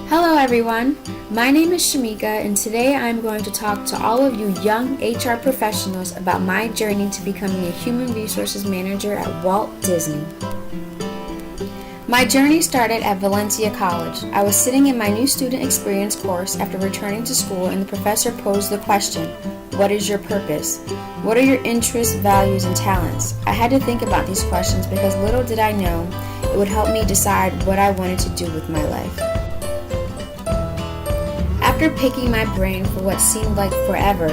Hello everyone, my name is Shamika and today I'm going to talk to all of you young HR professionals about my journey to becoming a human resources manager at Walt Disney. My journey started at Valencia College. I was sitting in my new student experience course after returning to school and the professor posed the question, what is your purpose? What are your interests, values, and talents? I had to think about these questions because little did I know it would help me decide what I wanted to do with my life. After picking my brain for what seemed like forever,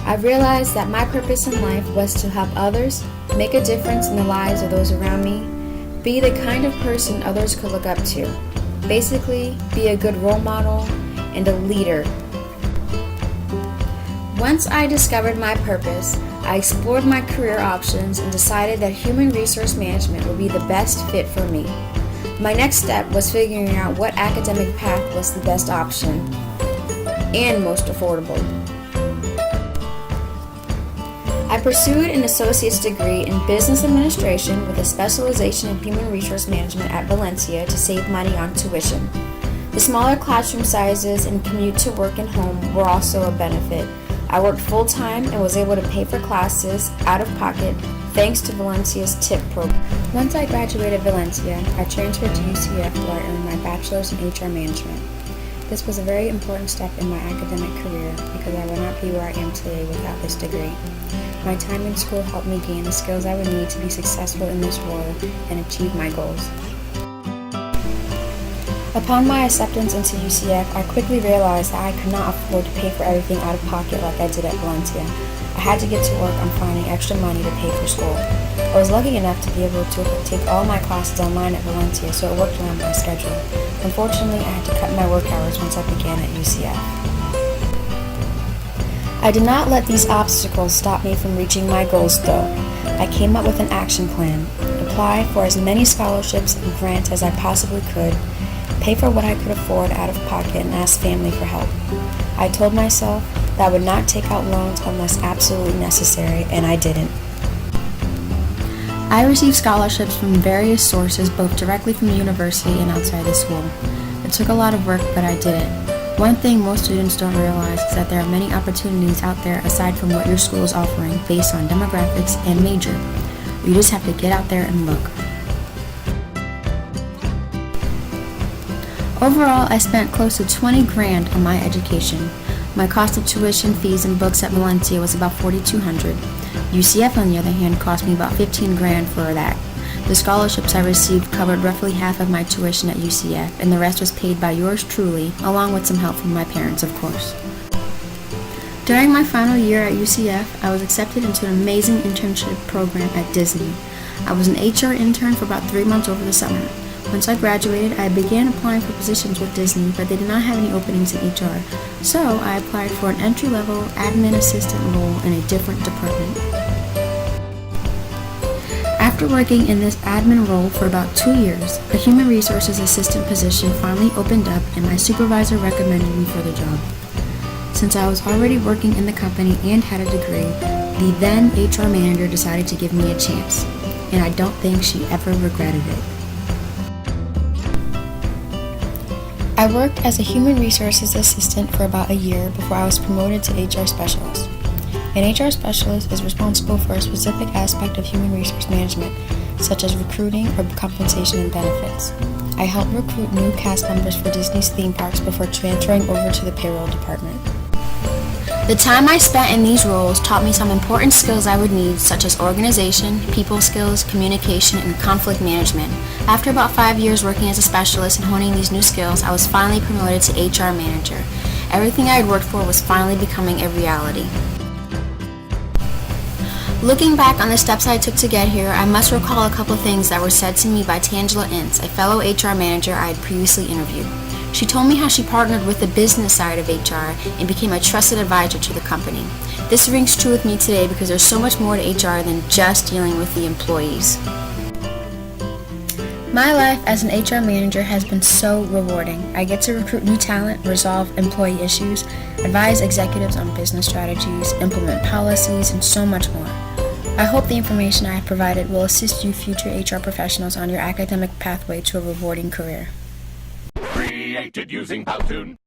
I realized that my purpose in life was to help others, make a difference in the lives of those around me, be the kind of person others could look up to. Basically, be a good role model and a leader. Once I discovered my purpose, I explored my career options and decided that human resource management would be the best fit for me. My next step was figuring out what academic path was the best option and most affordable. I pursued an associate's degree in business administration with a specialization in human resource management at Valencia to save money on tuition. The smaller classroom sizes and commute to work and home were also a benefit. I worked full-time and was able to pay for classes out of pocket thanks to Valencia's TIP program. Once I graduated Valencia, I transferred to UCF where I earned my bachelor's in HR management. This was a very important step in my academic career because I would not be where I am today without this degree. My time in school helped me gain the skills I would need to be successful in this role and achieve my goals. Upon my acceptance into UCF, I quickly realized that I could not afford to pay for everything out of pocket like I did at Valencia. I had to get to work on finding extra money to pay for school. I was lucky enough to be able to take all my classes online at Valencia, so it worked around my schedule. Unfortunately, I had to cut my work hours once I began at UCF. I did not let these obstacles stop me from reaching my goals though. I came up with an action plan, apply for as many scholarships and grants as I possibly could, pay for what I could afford out of pocket, and ask family for help. I told myself that I would not take out loans unless absolutely necessary, and I didn't. I received scholarships from various sources, both directly from the university and outside the school. It took a lot of work, but I did it. One thing most students don't realize is that there are many opportunities out there aside from what your school is offering based on demographics and major. You just have to get out there and look. Overall, I spent close to $20,000 on my education. My cost of tuition, fees, and books at Valencia was about $4,200. UCF, on the other hand, cost me about $15,000 for that. The scholarships I received covered roughly half of my tuition at UCF, and the rest was paid by yours truly, along with some help from my parents, of course. During my final year at UCF, I was accepted into an amazing internship program at Disney. I was an HR intern for about 3 months over the summer. Once I graduated, I began applying for positions with Disney, but they did not have any openings in HR, so I applied for an entry-level admin assistant role in a different department. After working in this admin role for about 2 years, a human resources assistant position finally opened up and my supervisor recommended me for the job. Since I was already working in the company and had a degree, the then HR manager decided to give me a chance, and I don't think she ever regretted it. I worked as a human resources assistant for about a year before I was promoted to HR specialist. An HR specialist is responsible for a specific aspect of human resource management, such as recruiting or compensation and benefits. I help recruit new cast members for Disney's theme parks before transferring over to the payroll department. The time I spent in these roles taught me some important skills I would need, such as organization, people skills, communication, and conflict management. After about 5 years working as a specialist and honing these new skills, I was finally promoted to HR manager. Everything I had worked for was finally becoming a reality. Looking back on the steps I took to get here, I must recall a couple things that were said to me by Tangela Ince, a fellow HR manager I had previously interviewed. She told me how she partnered with the business side of HR and became a trusted advisor to the company. This rings true with me today because there's so much more to HR than just dealing with the employees. My life as an HR manager has been so rewarding. I get to recruit new talent, resolve employee issues, advise executives on business strategies, implement policies, and so much more. I hope the information I have provided will assist you future HR professionals on your academic pathway to a rewarding career. created using Powtoon.